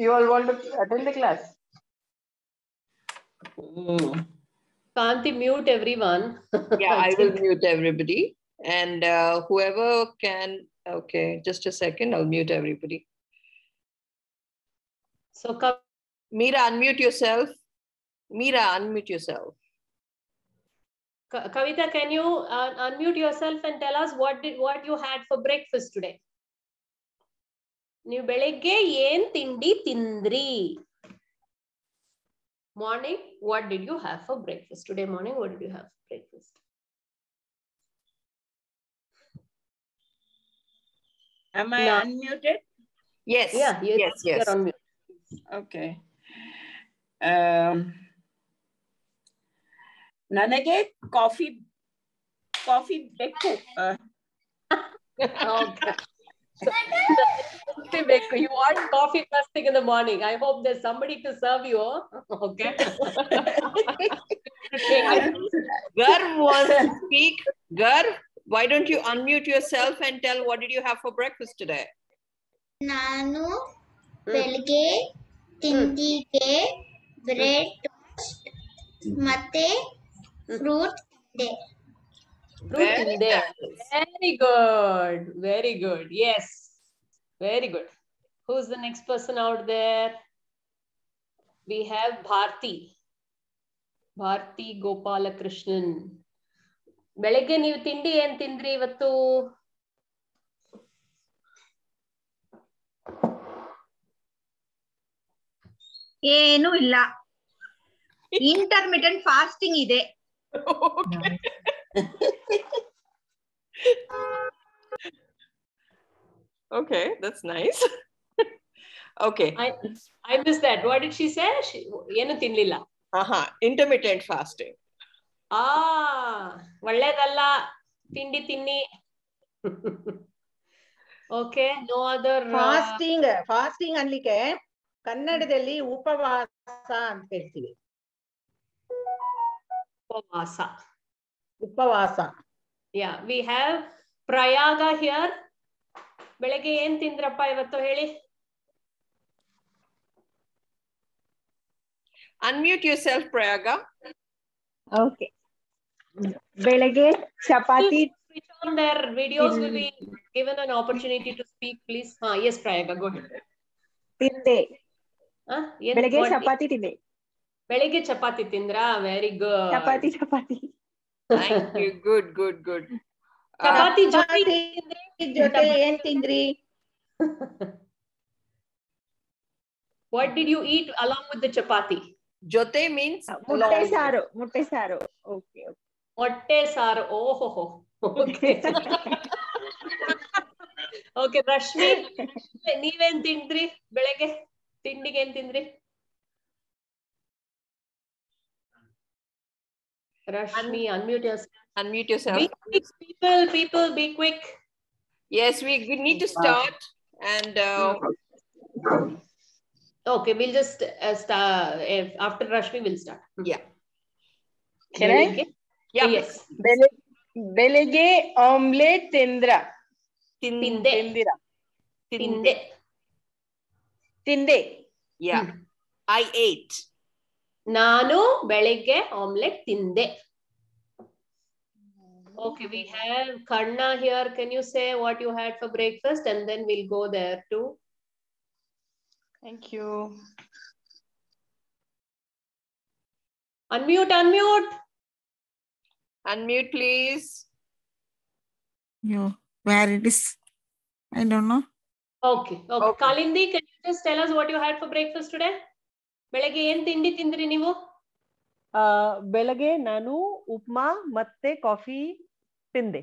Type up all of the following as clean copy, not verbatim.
You all want to attend the class? Kanti, mute everyone. Yeah, I will mute everybody. And whoever can, okay, just a second, I'll mute everybody. So, Meera, unmute yourself. Meera, unmute yourself. Kavita, can you unmute yourself and tell us what you had for breakfast today? ನೀವು ಬೆಳಿಗ್ಗೆ ಏನ್ ತಿಂಡಿ ತಿಂದ್ರಿ? Morning, what did you have for breakfast? Today morning, what did you have for breakfast? Am I unmuted? Yes. Yeah, yes. You're unmuted. Okay. ನನಗೆ coffee ಬೇಕು. Okay. You want coffee first thing in the morning. I hope there's somebody to serve you. Okay. Garv wants to speak. Garv, why don't you unmute yourself and tell what did you have for breakfast today? ನಾನು ಬೆಳಿಗ್ಗೆ ತಿಂಡಿಗೆ bread toast ಮತ್ತೆ fruit ತಿಂದೆ. Very good. Very good. Yes. Very good. Who's the next person out there? We have Bharti. Bharti Gopalakrishnan. ಬೆಳಗ್ಗೆ ನೀವು ತಿಂಡಿ ಏನ್ ತಿಂದ್ರಿ ಇವತ್ತು? ಏನು ಇಲ್ಲ. ಇಂಟರ್ಮಿಟೆಂಟ್ ಫಾಸ್ಟಿಂಗ್ ಇದೆ. Okay, that's nice. Okay. I missed that. What did she say? ಏನು ತಿನ್ಲಿಲ್ಲ. Intermittent fasting. ಒಳ್ಳೇದಲ್ಲ ತಿಂಡಿ ತಿನ್ನಿ. Okay, no other. ಫಾಸ್ಟಿಂಗ್ ಅನ್ಲಿಕ್ಕೆ ಕನ್ನಡದಲ್ಲಿ ಉಪವಾಸ ಅಂತ ಹೇಳ್ತೀವಿ. ಉಪವಾಸ. Yeah, we have Prayaga here. ಬೆಳಗ್ಗೆ ಏನ್ ತಿಂದ್ರಪ್ಪ ಇವತ್ತು ಹೇಳಿ? Unmute yourself, Prayaga. Okay. ಬೆಳಗ್ಗೆ chapati. Switch on their videos. Will be given an opportunity to speak, please. Yes, Prayaga, go ahead. ತಿಂದೆ. ಬೆಳಗ್ಗೆ ಚಪಾತಿ ತಿಂದೆ. ಬೆಳಗ್ಗೆ chapati ತಿಂದ್ರಾ? Very good. Chapati. Thank you. Good. Chapati ಜೊತೆ ಏನ್ ತಿಂದ್ರಿ? What did you eat along with the chapati? Jote means ಮುಟ್ಟೆ ಸಾರು. Okay. ಮೊಟ್ಟೆ ಸಾರು. ಓಹೋ. Okay. Okay, ರಶ್ಮಿ, ನೀವೇನ್ ತಿಂದ್ರಿ ಬೆಳಗ್ಗೆ? ತಿಂಡಿಗೆ ಏನ್ ತಿಂದ್ರಿ? Rashmi, unmute yourself. Be quick, people, be quick. Yes, we need to start. And okay, we'll just start. After Rashmi, we'll start. Yeah. Can I? Yeah. Yes. ಬೆಳಿಗ್ಗೆ ಆಮ್ಲೆಟ್ ತಿಂದ್ರಾ? ತಿಂದೆ. Yeah. I ate. ನಾನು ಬೆಳಿಗ್ಗೆ omelette ತಿಂದೆ. Okay, we have Karna here. Can you say what you had for breakfast, and then we'll go there too. Thank you. Unmute. Unmute, please. Where it is? I don't know. Okay. Kalindi, can you just tell us what you had for breakfast today? ಬೆಳಗ್ಗೆ ಏನ್ ತಿಂಡಿ ತಿಂದ್ರಿ ನೀವು? ಬೆಳಗ್ಗೆ ನಾನು ಉಪ್ಮಾ ಮತ್ತೆ coffee ತಿಂದೆ.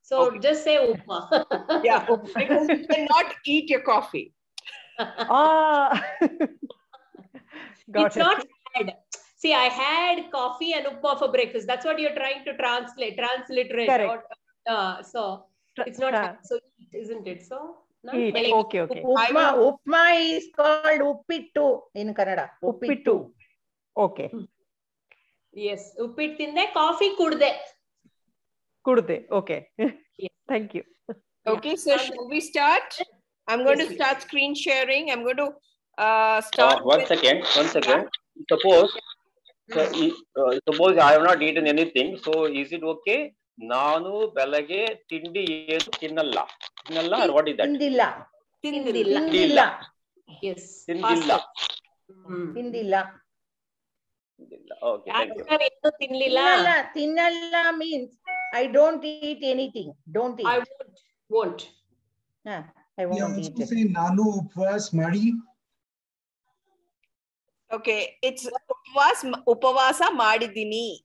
So just say upma. Yeah, because you cannot eat your coffee. It's not bad. See, I had coffee and upma for breakfast. That's what you're trying to transliterate. Correct. So it's not so eat, isn't it? So no? Okay. Upma is called uppittu in Kannada. Uppittu. Okay. Yes, uppittu tinde, coffee kude. Okay. Yes. Thank you. Okay, so shall we start? I'm going to start screen sharing. I'm going to start. One second. Suppose, suppose I have not eaten anything. So is it okay? Nanu belage tindi yedu tinnalla. Tinnalla or what is that? Tindilla. Yes. Tindilla. Tindilla. Okay, thank you. Tinnalla means I don't eat anything. Don't eat. I won't. I won't eat it. Say Nanu upvas madi. Okay, it's upavasa madidini.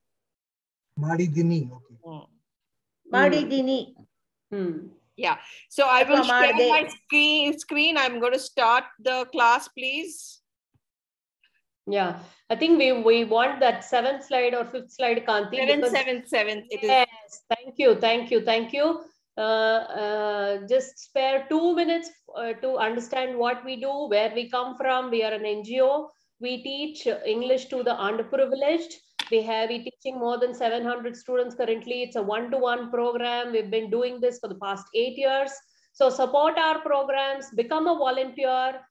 Madidini. Okay. Madidini. Yeah. So I will share my screen. I'm going to start the class, please. Yeah, I think we want that 7th slide or 5th slide, Kanti. Seventh. It is. Yes, thank you. Just spare 2 minutes to understand what we do, where we come from. We are an NGO. We teach English to the underprivileged. We're teaching more than 700 students currently. It's a one-to-one program. We've been doing this for the past 8 years. So support our programs, become a volunteer.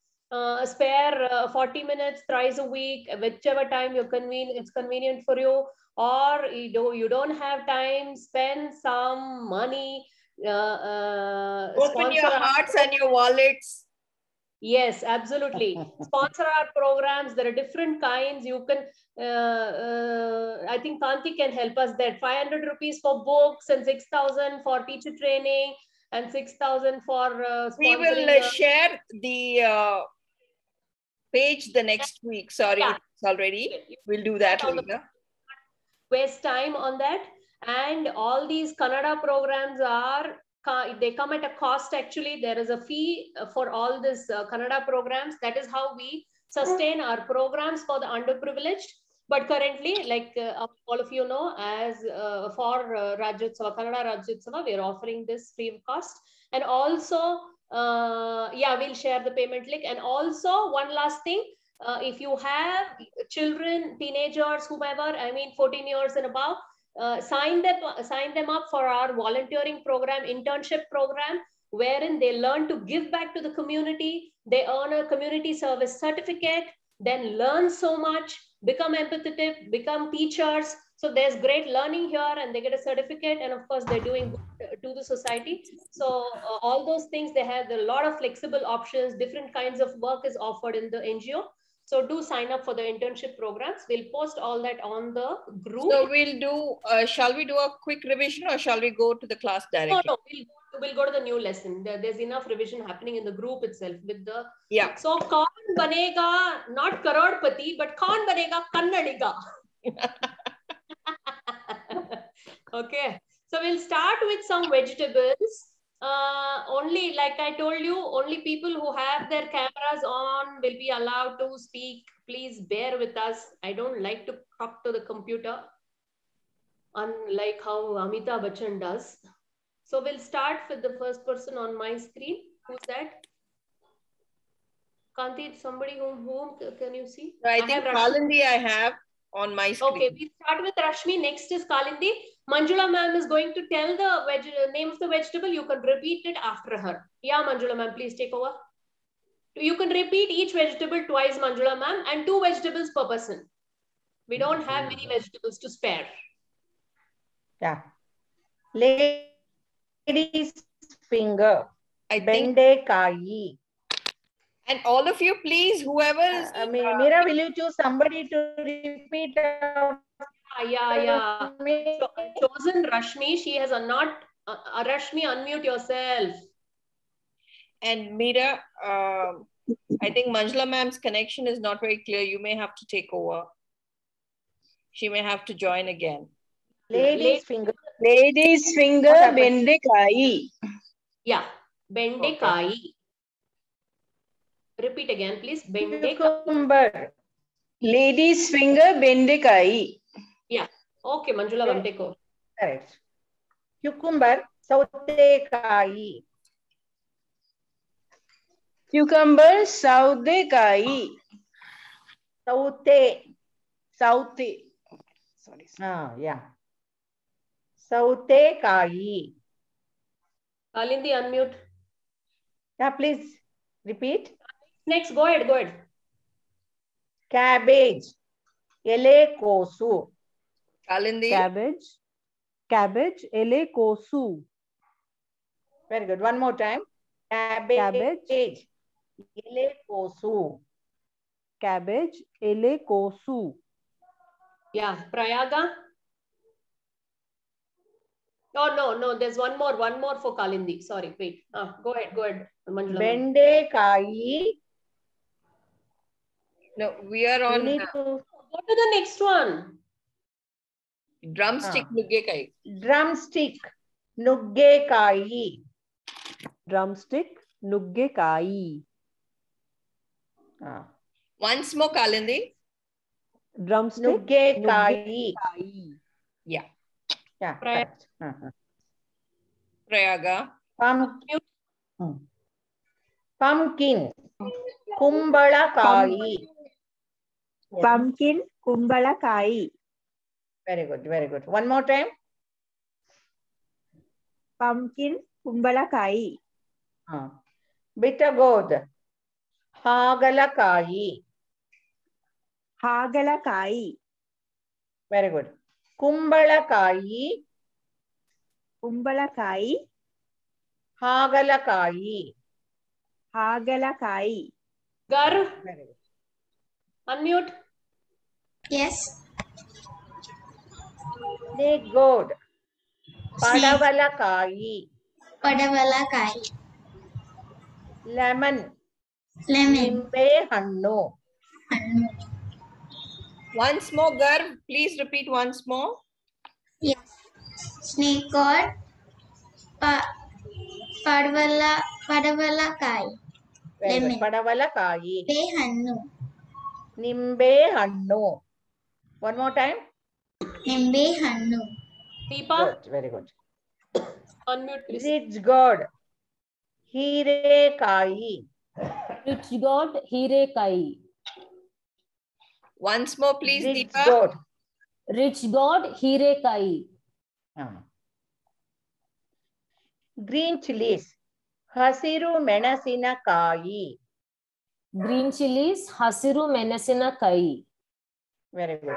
Spare 40 minutes thrice a week, whichever time it's convenient for you, or you don't have time, spend some money. Open your hearts and your wallets. Yes, absolutely. Sponsor our programs. There are different kinds. You can, I think Kanti can help us there. 500 rupees for books and 6,000 for teacher training and 6,000 for sponsoring. We will share the page the next week. Sorry, it's already. We'll do that later. Waste time on that. And all these Kannada programs they come at a cost actually. There is a fee for all these Kannada programs. That is how we sustain our programs for the underprivileged. But currently, like all of you know, as for Rajyotsava, Kannada Rajyotsava, we are offering this free of cost. And also, we'll share the payment link. And also, one last thing, if you have children, teenagers, whomever, 14 years and above, sign them up for our volunteering program, internship program, wherein they learn to give back to the community. They earn a community service certificate, then learn so much, become empathetic, become teachers. So there's great learning here, and they get a certificate, and of course they're doing good to the society. So all those things, they have a lot of flexible options. Different kinds of work is offered in the NGO. So do sign up for the internship programs. We'll post all that on the group. So we'll do, shall we do a quick revision or shall we go to the class directly? No, we'll go to the new lesson. There's enough revision happening in the group itself with the. Yeah. So kaun banega, not Karodpati, but kaun banega Kannadiga. Okay. So we'll start with some vegetables. Only, like I told you, only people who have their cameras on will be allowed to speak. Please bear with us. I don't like to talk to the computer, unlike how Amitabh Bachchan does. So we'll start with the first person on my screen. Who's that? Kanti, somebody whom can you see? I think Kalindi I have on my screen. Okay, we start with Rashmi. Next is Kalindi. Manjula ma'am is going to tell the name of the vegetable. You can repeat it after her. Yeah, Manjula ma'am, please take over. You can repeat each vegetable twice, Manjula ma'am, and 2 vegetables per person. We don't have many vegetables to spare. Yeah. Lady's finger. I think. Bendekai. And all of you, please, whoever is... Mira, will you choose somebody to repeat? Yeah. So I've chosen Rashmi. She has Rashmi, unmute yourself. And Mira, I think Manjula ma'am's connection is not very clear. You may have to take over. She may have to join again. Lady's finger. Lady's finger, bendekai. Yeah, bendekai. Okay. Repeat again, please. Cucumber. Lady's finger, bendekai. Yeah. Okay, Manjula ma'am, take over. Correct. Cucumber, sautekai. Cucumber, sautekai. Saute. Sorry. Yeah. Sautekai. Kalindi, unmute. Yeah, please repeat. Next, go ahead, go ahead. Cabbage. Elekosu. Kalindi. Cabbage. Cabbage. Elekosu. Very good. One more time. Cabbage. Elekosu. Cabbage. Elekosu. Yeah, Prayaga. Oh, no, there's one more for Kalindi. Sorry, wait. Go ahead, Manjula. Bendekai. No, we are on. Go to the next one. Drumstick nuggekai. Drumstick nuggekai. Drumstick nuggekai. Once more, Kalindi. Drumstick nuggekai. Yeah. Yeah. Correct. Prayaga. Pumpkin. Kumbalakai. Pumpkin kumbalakai. Very good, very good. One more time. Pumpkin kumbalakai. Bitter gourd. Hagalakai. Hagalakai. Very good. Kumbalakai. Kumbalakai. Hagalakai. Hagalakai. Gar. Very good. Unmute. Yes. Snake gourd. Padavalakai. Padavalakai. Lemon. Lemon. Nimbe hannu. Once more, Gar. Please repeat once more. Yes. Snake gourd. Padavalakai. Lemon. Padavalakai. Nimbe hannu. Nimbe hannu. One more time. Nimbe hannu. Deepa. Good. Very good. Unmute, please. Rich gourd. Hirekai. Rich God, Hirekai. Once more, please, Rich Deepa. gourd. Rich God, Hirekai. Green chilies. Hasiru menasinakai. Green chilies, Hasiru Menasinakai. Very good.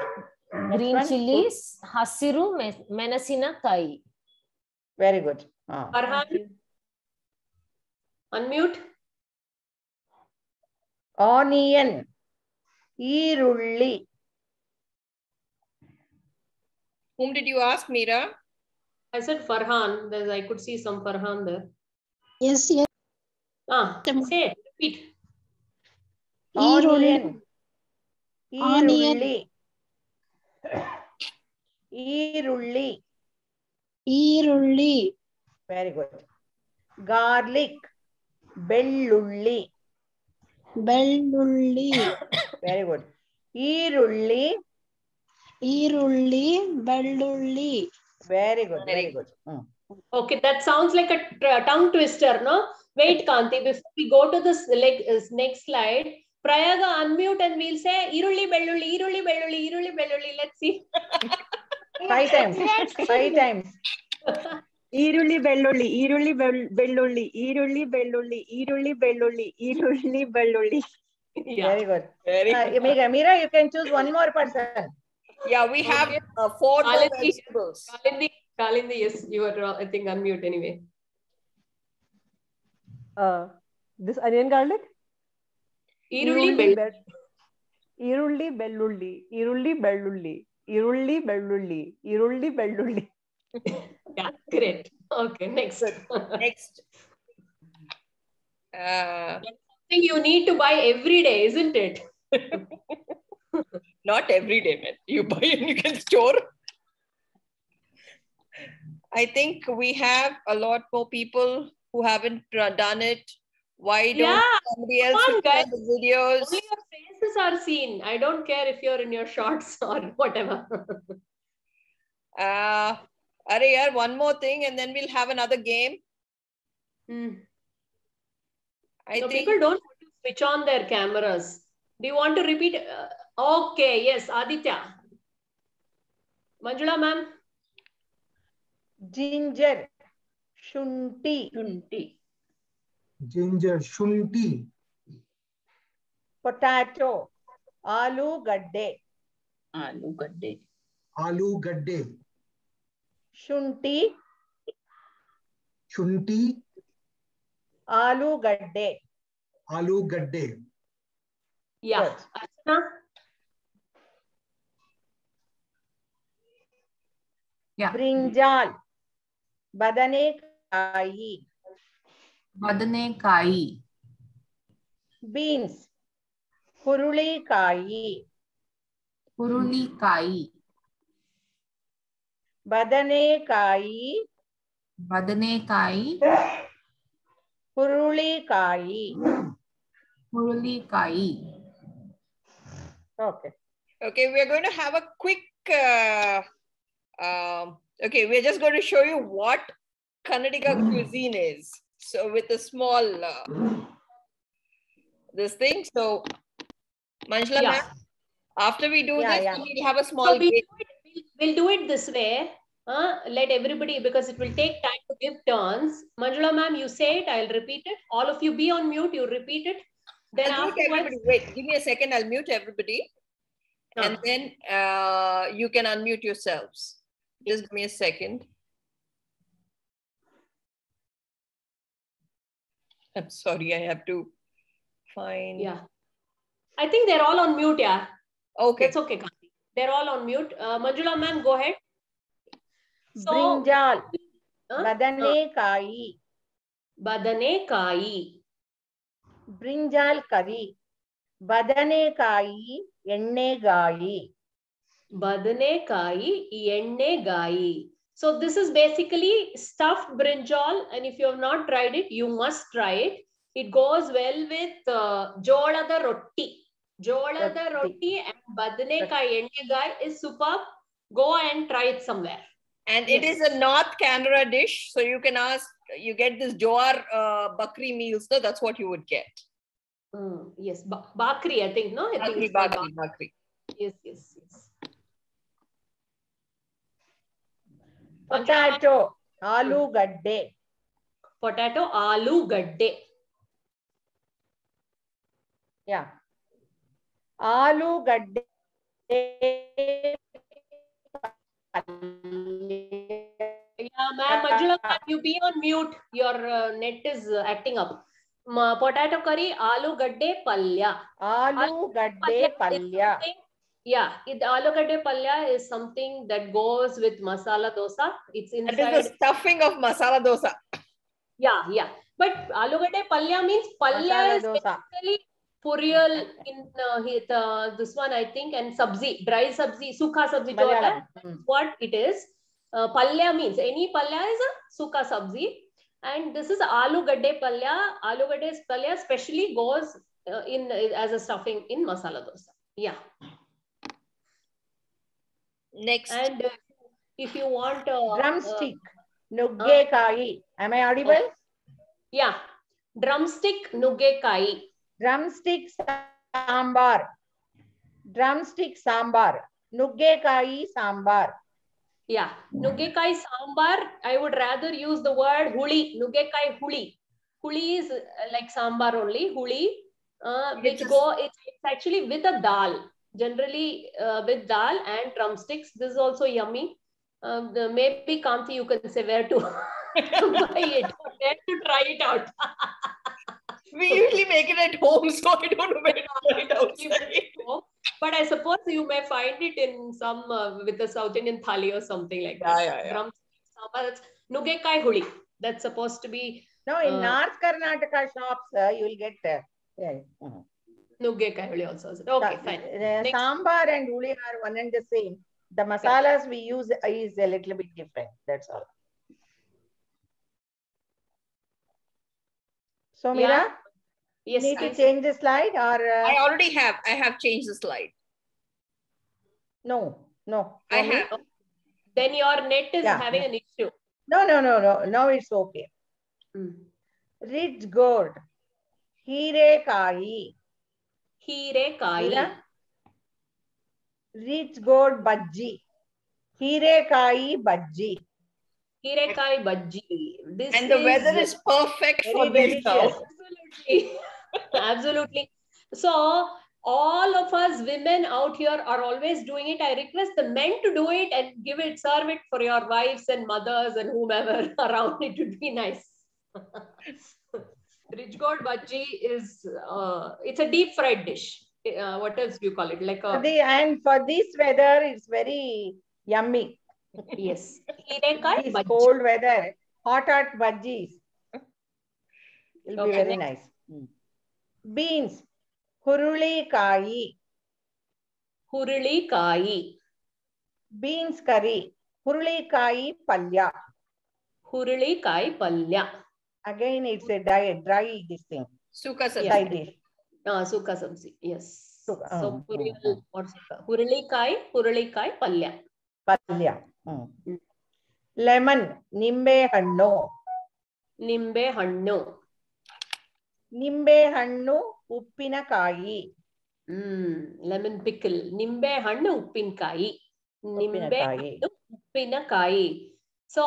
Green chilies, Hasiru Menasinakai. Very good. Farhan. Unmute. Onion. Irulli. Whom did you ask, Meera? I said Farhan. I could see some Farhan there. Yes. Say it. Repeat. Onion. Onion. Irulli. Irulli. Irulli. Very good. Garlic. Bellulli. Bellulli. Very good. Irulli. Irulli. Bellulli. Very good. Very good. Okay, that sounds like a tongue twister, no? Wait, Kanti, before we go to this next slide, Prayaga, unmute and we'll say Irulli Bellulli, Irulli Bellulli, Irulli Bellulli. Let's see. 5 times. 5 times. Irulli Bellulli. Irulli Bellulli. Irulli Bellulli. Irulli Bellulli. Irulli Bellulli. Yeah. Very good. Very good. Meera, you can choose one more person. Yeah, we have 4 more vegetables. Kalindi, yes, you are, I think, unmute anyway. This onion garlic? Irulli Irulli Bellulli. Irulli Bellulli. Irulli Bellulli. Irulli Bellulli. Yeah, great. Okay, next. Next. Something you need to buy every day, isn't it? Not every day, man. You buy and you can store. I think we have a lot more people who haven't done it. Why don't somebody else Come on, guys. the videos? Only your faces are seen. I don't care if you're in your shorts or whatever. One more thing and then we'll have another game. I think people don't want to switch on their cameras. Do you want to repeat? Okay, yes, Aditya. Manjula, ma'am. Ginger. Shunti. Shunti. Ginger. Shunti. Potato. Aloo gadde. Aloo gadde. Aloo gadde. Shunti. Shunti. Aloo gadde. Aloo gadde. Yeah. Good. Archana? Yeah. Brinjal. Badanekai. Badanekai. Beans. Hurulikai. Hurulikai. Badanekai. Badanekai. Hurulikai. Hurulikai. Okay. Okay, we're going to have a quick, okay, we're just going to show you what Kannadiga cuisine is. So with a small, this thing. So, Manjula Yeah. ma'am, after we do this, Yeah. we'll have a small So game. we'll do it this way. Let everybody, because it will take time to give turns. Manjula ma'am, you say it, I'll repeat it. All of you be on mute, you repeat it. Then I'll mute afterwards, everybody. Wait, give me a second. I'll mute everybody. And then you can unmute yourselves. Just give me a second. I'm sorry, I have to find. Yeah. I think they're all on mute, yeah. Okay. That's okay, Kanti. They're all on mute. Manjula ma'am, go ahead. So, Brinjal. Badanekai. Badanekai. Brinjal curry. Badanekai. Ennegai. Badanekai, ennegai. So this is basically stuffed brinjal, and if you have not tried it, you must try it. It goes well with jolada roti. Jolada roti and badanekai ennegai is superb. Go and try it somewhere. And it is a North Canara dish. So you can ask, you get this Jowar bakri meals. So that's what you would get. Yes, bakri, I think, no? I think it's Bakri, bakri. Yes, yes, yes. Potato. Aloo gadde. Potato, aloo gadde. Yeah. Aloo gadde. Yeah, ma'am, Manjula, you be on mute. Your net is acting up. Potato curry, aloo gadde palya. Aloo gadde palya. Yeah, aloo gadde palya is something that goes with masala dosa. It's inside. That is the stuffing of masala dosa. Yeah, yeah. But aloo gadde palya means palya is basically puriyal in this one, I think, and sabzi, dry sabzi, sukha sabzi. What it is. Palya means any palya is a sukha sabzi. And this is aloo gadde palya. Aloo gadde palya especially goes in as a stuffing in masala dosa. Yeah. Next. And if you want drumstick, nuggekai. Am I audible? Yeah. Drumstick, nuggekai. Drumstick sambar. Drumstick sambar. Nuggekai sambar. Yeah. Nuggekai sambar. I would rather use the word huli. Nuggekai huli. Huli is like sambar only. Huli, it's actually with a dal. Generally with dal and drumsticks. This is also yummy. Maybe Kanti, you can say where to buy it, where to try it out. We usually make it at home, so I don't know where to try it outside. But I suppose you may find it in some with the South Indian thali or something like that. Yeah. Drumsticks, sambar, that's nuggekai huli. That's supposed to be. No, in North Karnataka shops, you will get nuggekai huli also. Okay, fine. Sambar and huli are one and the same. The masalas we use is a little bit different. That's all. So, Meera, yes, you need to change the slide or? I already have. I have changed the slide. No. I have. Then your net is having an issue. No. Now it's okay. Rich gourd. Hirekai. Hirekai. Rich gourd bhaji. Hirekai bhaji. Hirekai bhaji. This And the weather is perfect for very this now. delicious. Absolutely. Absolutely. So all of us women out here are always doing it. I request the men to do it and serve it for your wives and mothers and whomever around. It would be nice. Rich gourd bhaji is, it's a deep fried dish. What else do you call it? Like a... And for this weather, it's very yummy. Yes. This cold weather, hot bhajis. It'll be very nice. Beans, huruli kai. Huruli kai. Beans curry, huruli kai palya. Huruli kai palya. Again, it's a dry this thing. Suka sabzi. Side dish. Suka sabzi. Yes. Suka, So huruli kai palya. Palya. Lemon, nimbe hannu. Nimbe hannu. Nimbe hannu, uppinakayi. Lemon pickle. Nimbe hannu, uppinakayi. Nimbe hannu, uppinakayi. So,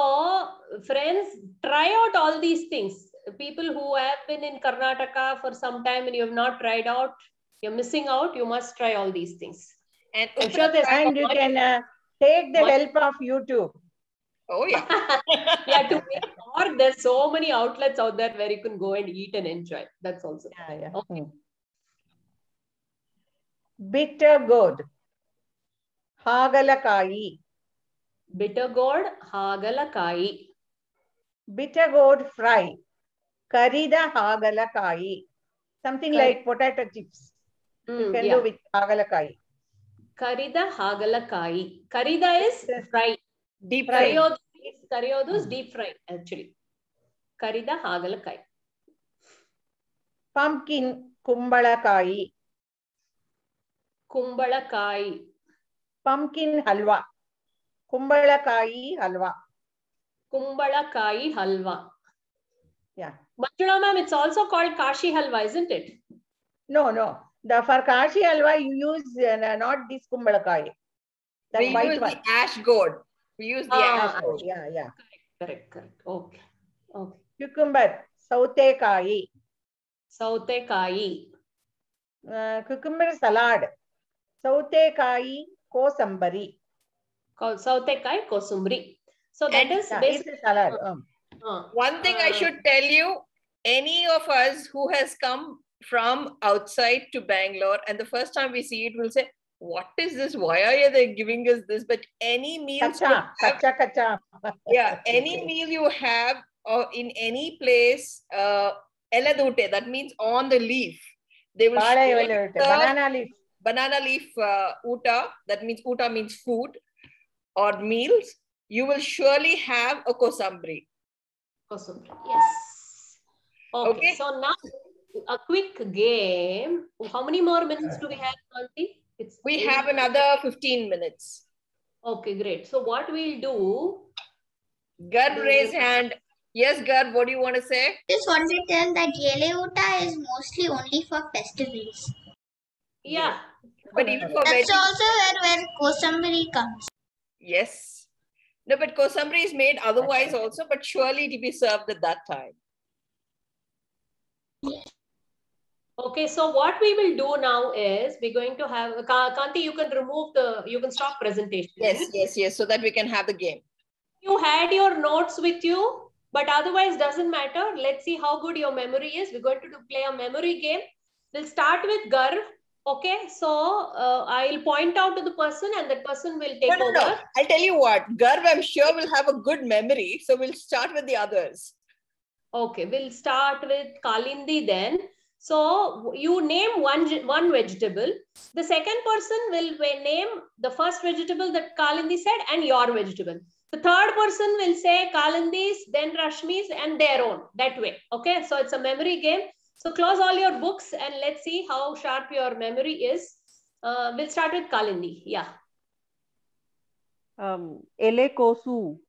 friends, try out all these things. People who have been in Karnataka for some time and you have not tried out, you're missing out. You must try all these things. And I'm sure there's and you can take the help of YouTube. Oh, yeah. Yeah, to make more, there's so many outlets out there where you can go and eat and enjoy. That's also. Yeah. Okay. Bitter gourd, hagalakayi. Bitter gourd, hagalakayi. Bitter gourd fry, karida hagalakayi. Something like potato chips. You can do with hagalakayi. Karida hagalakayi. Karida is fry. Deep fry. Karyodu is deep fry, actually. Karida hagalakayi. Pumpkin kumbalakayi. Kumbalakayi. Pumpkin halwa. Kumbalakayi halwa. Kumbalakayi halwa. Yeah. Manjula ma'am, it's also called Kashi halwa, isn't it? No. For Kashi halwa, you use not this kumbalakayi. We use the ash gourd. We use the ash gourd. Yeah. Correct. Okay. Cucumber, sautekayi. Sautekayi. Cucumber salad. Sautekayi kosambari. Sautekayi kosumbri. So that is basically it's a salad. One thing I should tell you, any of us who has come from outside to Bangalore and the first time we see it, we'll say, what is this? Why are they giving us this? But any meal, kacha. Yeah, any meal you have in any place, eladute, that means on the leaf. They will banana leaf uta, that means uta means food or meals. You will surely have a kosambri. Kosumbri, yes. Okay, so now a quick game. How many more minutes do we have, Kanti? We have another 15 minutes. Okay, great. So what we'll do... Garb raise hand. Yes, Garb, what do you want to say? Just want to tell that Yele Uta is mostly only for festivals. Yeah. But even for that's also where Kosambari comes. Yes. No, but Kosambri is made otherwise also, but surely it will be served at that time. Okay, so what we will do now is we're going to have Kanti, you can stop presentation. Yes, so that we can have the game. You had your notes with you, but otherwise doesn't matter. Let's see how good your memory is. We're going to play a memory game. We'll start with Garv. Okay, so I'll point out to the person and that person will take over. No. I'll tell you what, Garv, I'm sure will have a good memory. So we'll start with the others. Okay, we'll start with Kalindi then. So you name one vegetable. The second person will name the first vegetable that Kalindi said and your vegetable. The third person will say Kalindi's, then Rashmi's and their own, that way. Okay, so it's a memory game. So close all your books and let's see how sharp your memory is. We'll start with Kalindi. Yeah. Elekosu.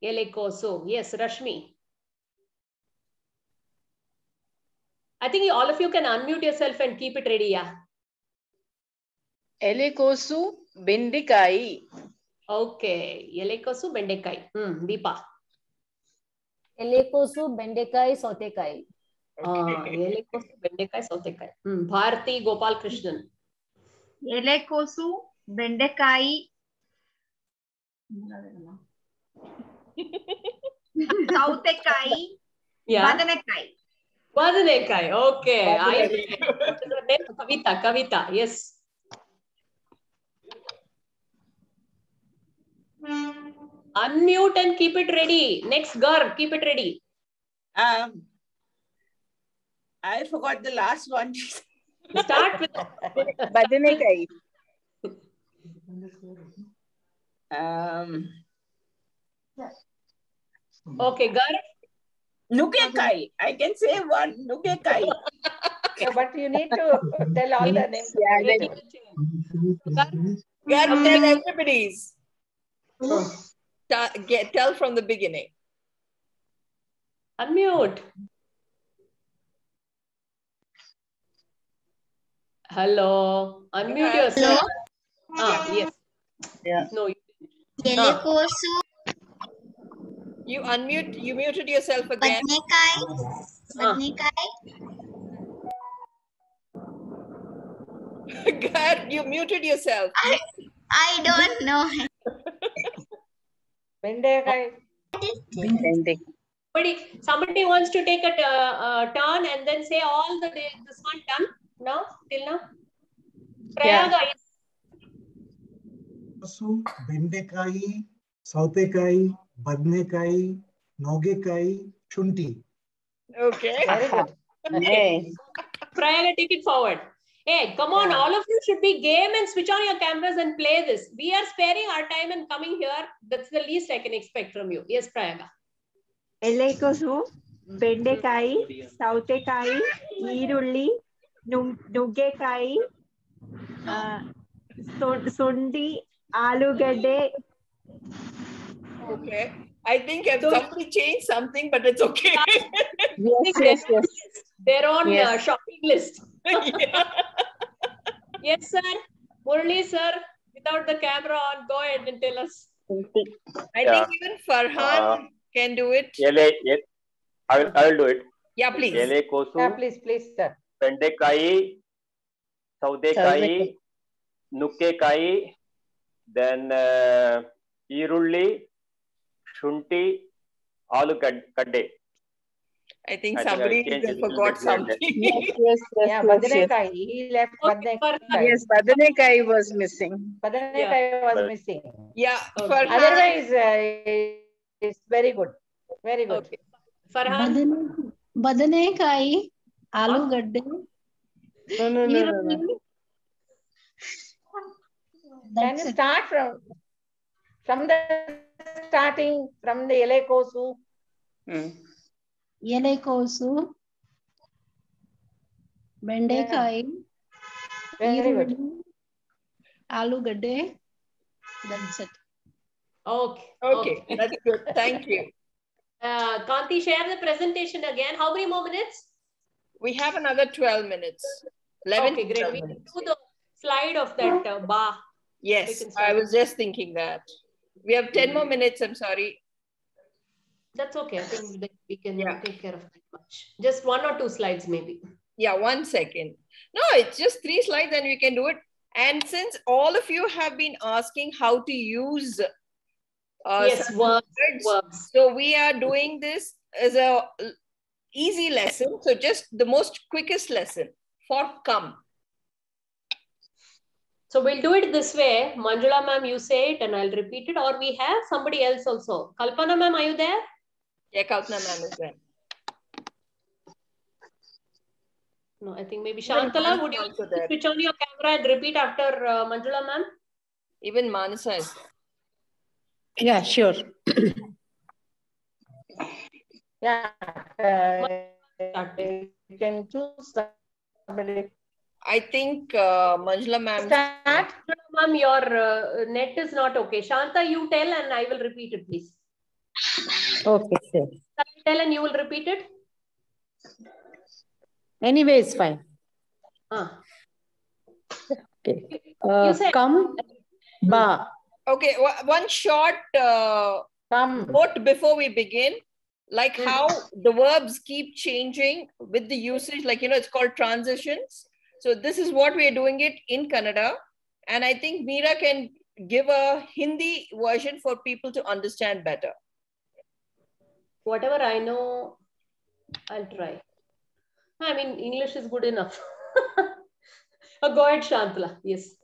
Elekosu. Yes, Rashmi. I think all of you can unmute yourself and keep it ready. Yeah. Elekosu bendekai. Okay. Elekosu bendekai. Deepa. Elekosu, Bendekai, Sautekai. Elekosu, Bendekai, Sautekai. Bharti Gopal Krishnan. Elekosu, Bendekai, Sautekai, Badanekai. Badanekai, okay. Kavita, yes. Unmute and keep it ready. Next, Garv, keep it ready. I forgot the last one. Start with Badanekai. Okay, Garv. Nugekai. I can say one. Nugekai. But you need to tell all the names. Garv, tell everybody's. Tell from the beginning. Unmute. Hello. Unmute yourself. Yes. Yeah. No. Elekosu, You unmute. You muted yourself again. Badnekai. Garv, you muted yourself. I don't know. Bendekai. Somebody wants to take a turn and then say all this one done now till now. Prayaga. Bendekai, Sautekai, Badnekai, Nogekai, Shunti. Okay. Very good. Yes. Prayaga, take it forward. Hey, come on, all of you should be game and switch on your cameras and play this. We are sparing our time and coming here. That's the least I can expect from you. Yes, Prayaga. Elekosu, Bendekai, Sautekai, Eerulli, Nugekai, Sundi, Alugade. Okay. I think somebody changed something, but it's okay. Yes. Their own shopping list. Yes, sir. Murali, sir, without the camera on, go ahead and tell us. I think even Farhan can do it. I will do it. Yeah, please. Elekosu. Yeah, please, sir. Bendekai, Sautekai, Nugekai, then Eerulli, Shunti, Alugade. I think somebody forgot something. Yes. Badnekai. He left Badnekai. Yes, Badanekai was missing. Badnekai was missing. Yeah. Okay. Otherwise, it's very good. Very good. Okay. Farhan. Badanekai, Alugade. No. Can you start from the starting from the Elekosu? Elekosu, Bendekai, Eerulli, Alugade. That's it. Okay. That's good. Thank you. Kanti, share the presentation again. How many more minutes? We have another 12 minutes. 11 okay, great. We can do the slide of that bar. Yes, I was just thinking that. We have 10 more minutes. I'm sorry. That's okay. I think we can take care of that much. Just 1 or 2 slides, maybe. Yeah, 1 second. No, it's just 3 slides and we can do it. And since all of you have been asking how to use words, so we are doing this as a easy lesson. So just the most quickest lesson for come. So we'll do it this way. Manjula ma'am, you say it and I'll repeat it. Or we have somebody else also. Kalpana ma'am, are you there? Yeah, Kalpana ma'am is there. No, I think maybe Shantala, would you switch on your camera and repeat after Manjula ma'am? Even Manasa is there. Yeah, sure. Yeah. You can choose somebody. I think Manjula ma'am. Start. Ma'am, your net is not okay. Shanta, you tell and I will repeat it, please. Okay, sure. Tell and you will repeat it. Anyway, it's fine. Okay. Come, ba. Okay, one short note before we begin. like how the verbs keep changing with the usage, like, it's called transitions. So this is what we are doing it in Kannada. And I think Meera can give a Hindi version for people to understand better. Whatever I know, I'll try. I mean, English is good enough. Go ahead, Shantala. Yes.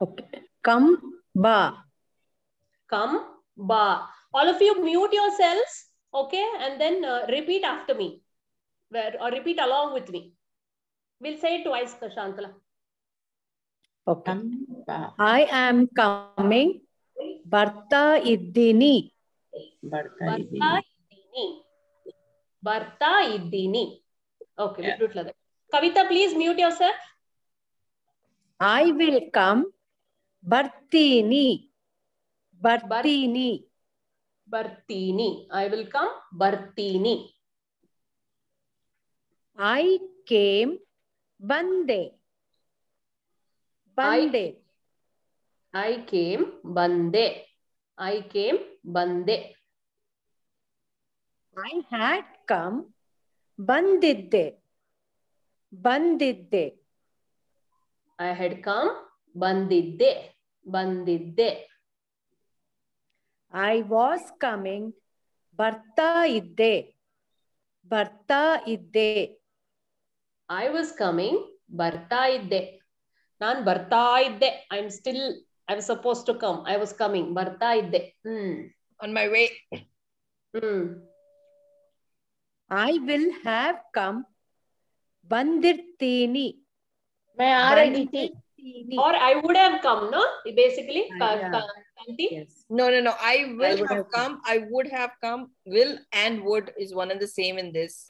Okay. Come, ba. Come, ba. All of you mute yourselves, okay? And then repeat after me. Or repeat along with me. We'll say it twice, Shantala. Okay. I am coming. Barta iddini. Barta iddini. Barta iddini. Okay, we do it like that. Kavita, please mute yourself. I will come. Bartini. Bartini. Bartini. I will come. Bartini. I came. Bande. Bande. I came. Bande. I came. Bande. I had come. Bandidde. Bandidde. I had come. Bandidde. Bandidde. I was coming. Barta idde. Barta idde. I was coming. Barta idde. Nan barta idde. I was supposed to come. I was coming. Barta idde. On my way. I will have come. Bandirtini. Or I would have come, no? Basically, yes. No. I will have come. I would have come. Will and would is one and the same in this.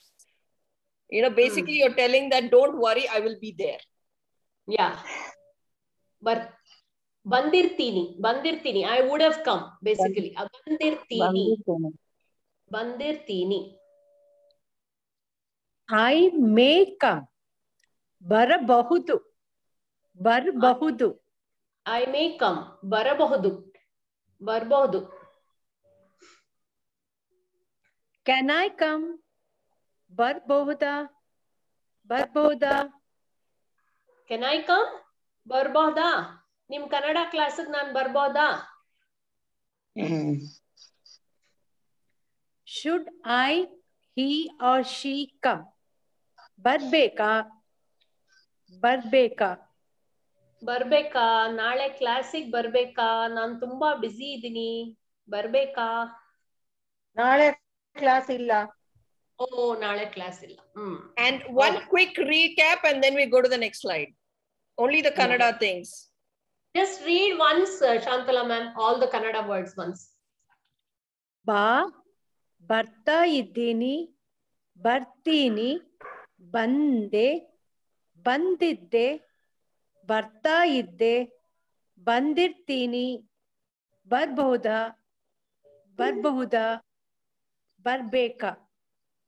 Basically, you're telling that don't worry, I will be there. Yeah. But Bandirtini. Bandirtini. I would have come, basically. Bandirtini. Bandirtini. I may come. Barabahudu. Barabahudu. I may come. Barabahudu. Barabahudu. Can I come? Barbahuda. Barbahuda. Can I come? Barbahuda. Nim Kannada class nan barbahuda. Should I, he or she come? Barbeka. Barbeka. Barbeka. Naale classic barbeka. Nan tumba busy idini. Barbeka. Naale class illa. Oh, naale class illa. And one quick recap and then we go to the next slide. Only the Kannada things. Just read once, Shantala ma'am, all the Kannada words once. Ba, barta iddini, bartini, bande, bandidde, barta idde, bandirtini, barbahuda, barbahuda, barbeka.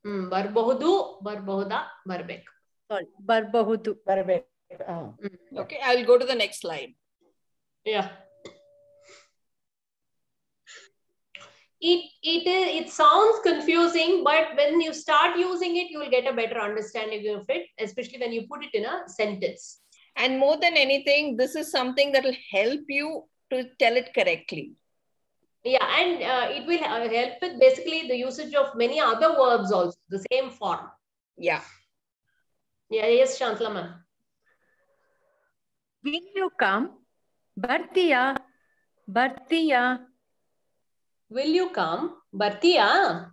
Barbahudu, barbahuda, barbeka. Sorry, barbahudu, barbeka. Okay, I'll go to the next slide. Yeah. It sounds confusing, but when you start using it, you will get a better understanding of it, especially when you put it in a sentence. And more than anything, this is something that will help you to tell it correctly. Yeah, and it will help with basically the usage of many other verbs also, the same form. Yeah. Yeah, yes, Shantala ma'am. Will you come? Bhartiya. Bhartiya. Will you come? Bhartiya.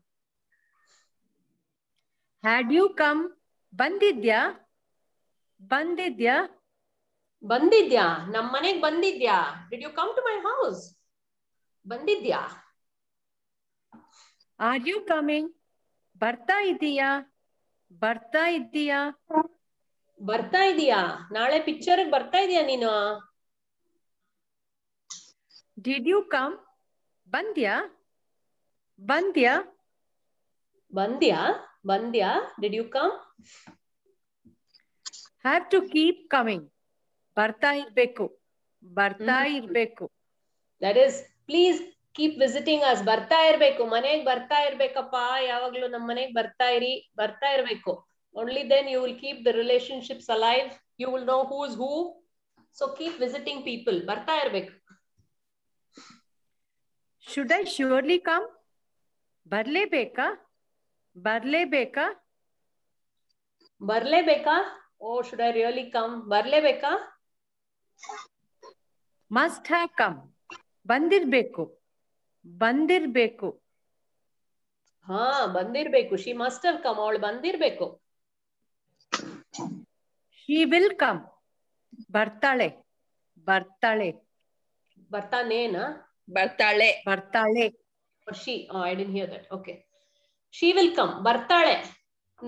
Had you come? Bandidya. Bandidya. Bandidya. Nammanek bandidya. Did you come to my house? Bandidya. Are you coming? Bharta iddiya. Bharta iddiya. Bharta iddiya. Naale picture barta iddiya neenu. Did you come? Bandya. Bandya. Bandya. Bandya. Did you come? Have to keep coming. Bharta irbeku. Bharta irbeku. That is, please keep visiting us. ಬರ್ತಾ ಇರ್ಬೇಕು, ಮನೆಗ್ ಬರ್ತಾ ಇರ್ಬೇಕಪ್ಪ, ಯಾವಾಗ್ಲೂ ನಮ್ ಮನೆಗ್ ಬರ್ತಾ ಇರ್ಬೇಕು. Only then you will keep the relationships alive. You will know who's who. So keep visiting people. ಬರ್ತಾ ಇರ್ಬೇಕು. Should I surely come? ಬರ್ಲೇಬೇಕಾ? ಬರ್ಲೇಬೇಕಾ? ಬರ್ಲೇಬೇಕಾ? Oh, should I really come? ಬರ್ಲೇಬೇಕಾ? Must have come. ಬಂದಿರ್ಬೇಕು. ಬಂದಿರ್ಬೇಕು. ಹಾ, ಬಂದಿರ್ಬೇಕು. She must have come. ಅವಳು ಬಂದಿರ್ಬೇಕು. She will come. ಬರ್ತಾಳೆ. ಬರ್ತಾಳೆ. ಬರ್ತಾನೇನಾ? ಬರ್ತಾಳೆ. ಬರ್ತಾಳೆ. Or she? Oh, I didn't hear that. Okay. She will come. ಬರ್ತಾಳೆ.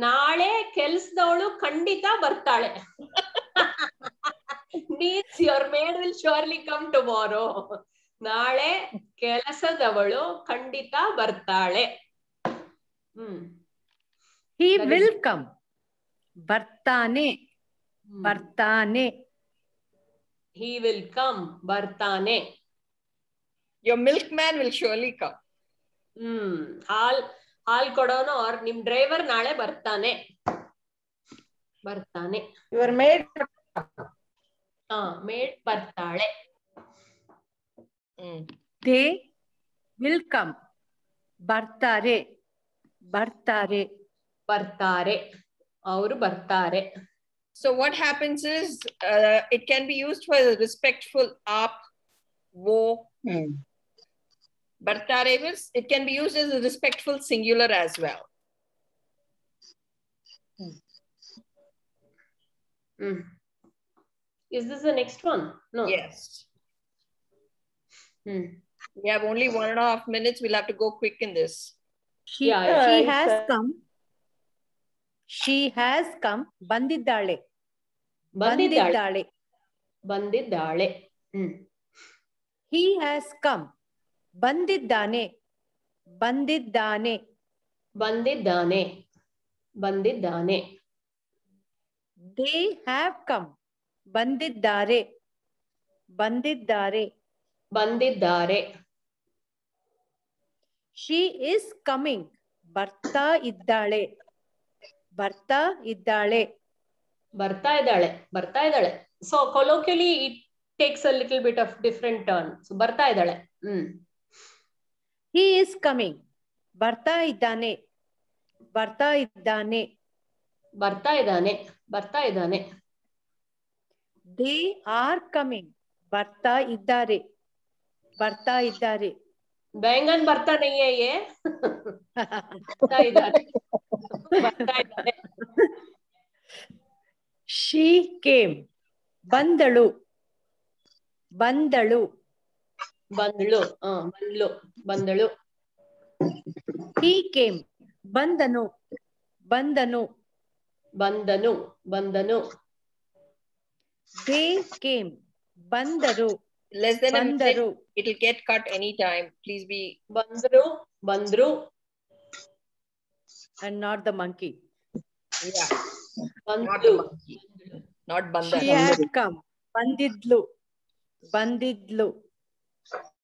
ನಾಳೆ ಕೆಲ್ಸದವಳು ಖಂಡಿತ ಬರ್ತಾಳೆ. Means your maid will surely come tomorrow. ನಾಳೆ ಕೆಲಸದವಳು ಖಂಡಿತ ಬರ್ತಾಳೆ. He will come. ಬರ್ತಾನೆ. ಬರ್ತಾನೆ. He will come. ಬರ್ತಾನೆ. Your milkman will surely come. ಹಾಲ್ ಕೊಡೋನು ಅವ್ರ ನಿಮ್ ಡ್ರೈವರ್ ನಾಳೆ ಬರ್ತಾನೆ. ಬರ್ತಾನೆ. Your maid. ಮೇಡ್ ಬರ್ತಾಳೆ. They will come. ಬರ್ತಾರೆ. ಬರ್ತಾರೆ. ಬರ್ತಾರೆ. ಅವರು ಬರ್ತಾರೆ. So what happens is it can be used for respectful aap, wo. Bartare was, it can be used as a respectful singular as well. Is this the next one? No. Yes. We have only 1.5 minutes. We'll have to go quick in this. She has come. She has come. ಬಂದಿದ್ದಾಳೆ. ಬಂದಿದ್ದಾಳೆ. ಬಂದಿದ್ದಾಳೆ. He has come. ಬಂದಿದ್ದಾನೆ. ಬಂದಿದ್ದಾನೆ. ಬಂದಿದ್ದಾನೆ. ಬಂದಿದ್ದಾನೆ. They have come. ಬಂದಿದ್ದಾರೆ. ಬಂದಿದ್ದಾರೆ. ಬಂದಿದ್ದಾರೆ. She is coming. ಬರ್ತಾ ಇದ್ದಾಳೆ. ಬರ್ತಾ ಇದ್ದಾಳೆ. ಬರ್ತಾ ಇದ್ದಾಳೆ. ಬರ್ತಾ ಇದ್ದಾಳೆ. So colloquially it takes a little bit of different turn. So ಬರ್ತಾ ಇದ್ದಾಳೆ. He is coming. ಬರ್ತಾ ಇದ್ದಾನೆ. ಬರ್ತಾ ಇದ್ದಾನೆ. ಬರ್ತಾ ಇದ್ದಾನೆ. ಬರ್ತಾ ಇದ್ದಾನೆ. They are coming. ಬರ್ತಾ ಇದ್ದಾರೆ. ಬರ್ತಾ ಇದ್ದಾರೆ. बैंगन ಬರ್ತಾ नहीं है ये. ಬರ್ತಾ ಇದ್ದಾರೆ. ಬರ್ತಾ ಇದ್ದಾರೆ. She came. ಬಂದಳು. ಬಂದಳು. ಬಂದಳು. ಬಂದಳು. ಬಂದಳು. He came. ಬಂದನು. ಬಂದನು. ಬಂದನು. ಬಂದನು. They came. ಬಂದರು. Less than ಬಂದರು. a minute. It'll get cut anytime. Please be. ಬಂದರು. ಬಂದರು. And not the monkey. Yeah. ಬಂದು. Not the monkey. Not bandana. She had come. ಬಂದಿದ್ಲು. ಬಂದಿದ್ಲು.